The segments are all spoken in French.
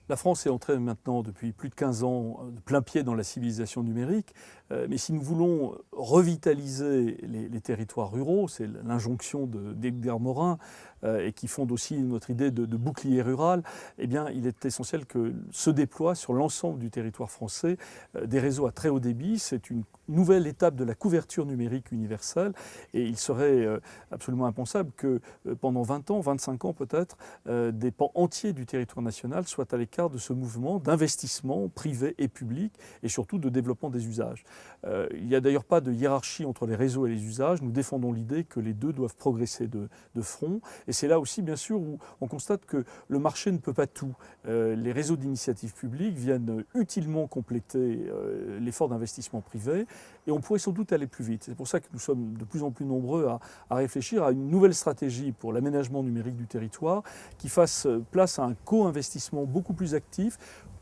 La France est entrée maintenant depuis plus de 15 ans de plein pied dans la civilisation numérique, mais si nous voulons revitaliser les territoires ruraux, c'est l'injonction d'Edgar Morin, et qui fonde aussi notre idée de bouclier rural, eh bien, il est essentiel que se déploient sur l'ensemble du territoire français des réseaux à très haut débit. C'est une nouvelle étape de la couverture numérique universelle, et il serait absolument impensable que pendant 20 ans, 25 ans peut-être, des pans entiers du territoire national soient à l'écart de ce mouvement d'investissement privé et public, et surtout de développement des usages. Il n'y a d'ailleurs pas de hiérarchie entre les réseaux et les usages. Nous défendons l'idée que les deux doivent progresser de front. Et c'est là aussi, bien sûr, où on constate que le marché ne peut pas tout. Les réseaux d'initiative publique viennent utilement compléter l'effort d'investissement privé, et on pourrait sans doute aller plus vite. C'est pour ça que nous sommes de plus en plus nombreux à réfléchir à une nouvelle stratégie pour l'aménagement numérique du territoire qui fasse place à un co-investissement beaucoup plus actif,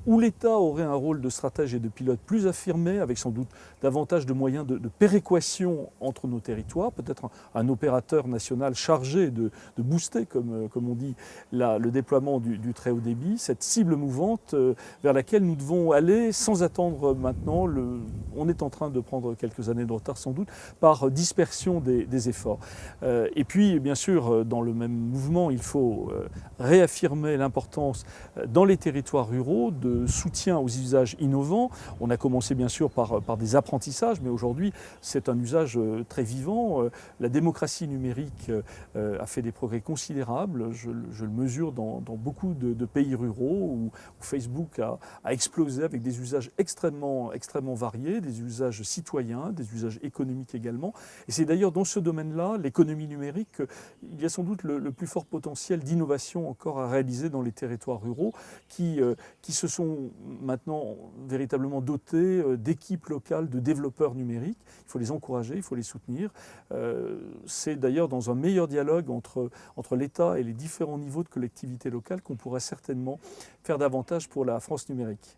où l'État aurait un rôle de stratège et de pilote plus affirmé, avec sans doute davantage de moyens de péréquation entre nos territoires, peut-être un opérateur national chargé de booster, comme on dit, le déploiement du très haut débit, cette cible mouvante vers laquelle nous devons aller sans attendre maintenant. On est en train de prendre quelques années de retard sans doute, par dispersion des efforts. Et puis, bien sûr, dans le même mouvement, il faut réaffirmer l'importance dans les territoires ruraux de soutien aux usages innovants. On a commencé bien sûr par des apprentissages, mais aujourd'hui c'est un usage très vivant. La démocratie numérique a fait des progrès considérables. Je le mesure dans beaucoup de pays ruraux où Facebook a explosé avec des usages extrêmement variés, des usages citoyens, des usages économiques également. Et c'est d'ailleurs dans ce domaine-là, l'économie numérique, il y a sans doute le plus fort potentiel d'innovation encore à réaliser dans les territoires ruraux qui se sont maintenant véritablement dotés d'équipes locales de développeurs numériques. Il faut les encourager, il faut les soutenir. C'est d'ailleurs dans un meilleur dialogue entre l'État et les différents niveaux de collectivités locales qu'on pourrait certainement faire davantage pour la France numérique.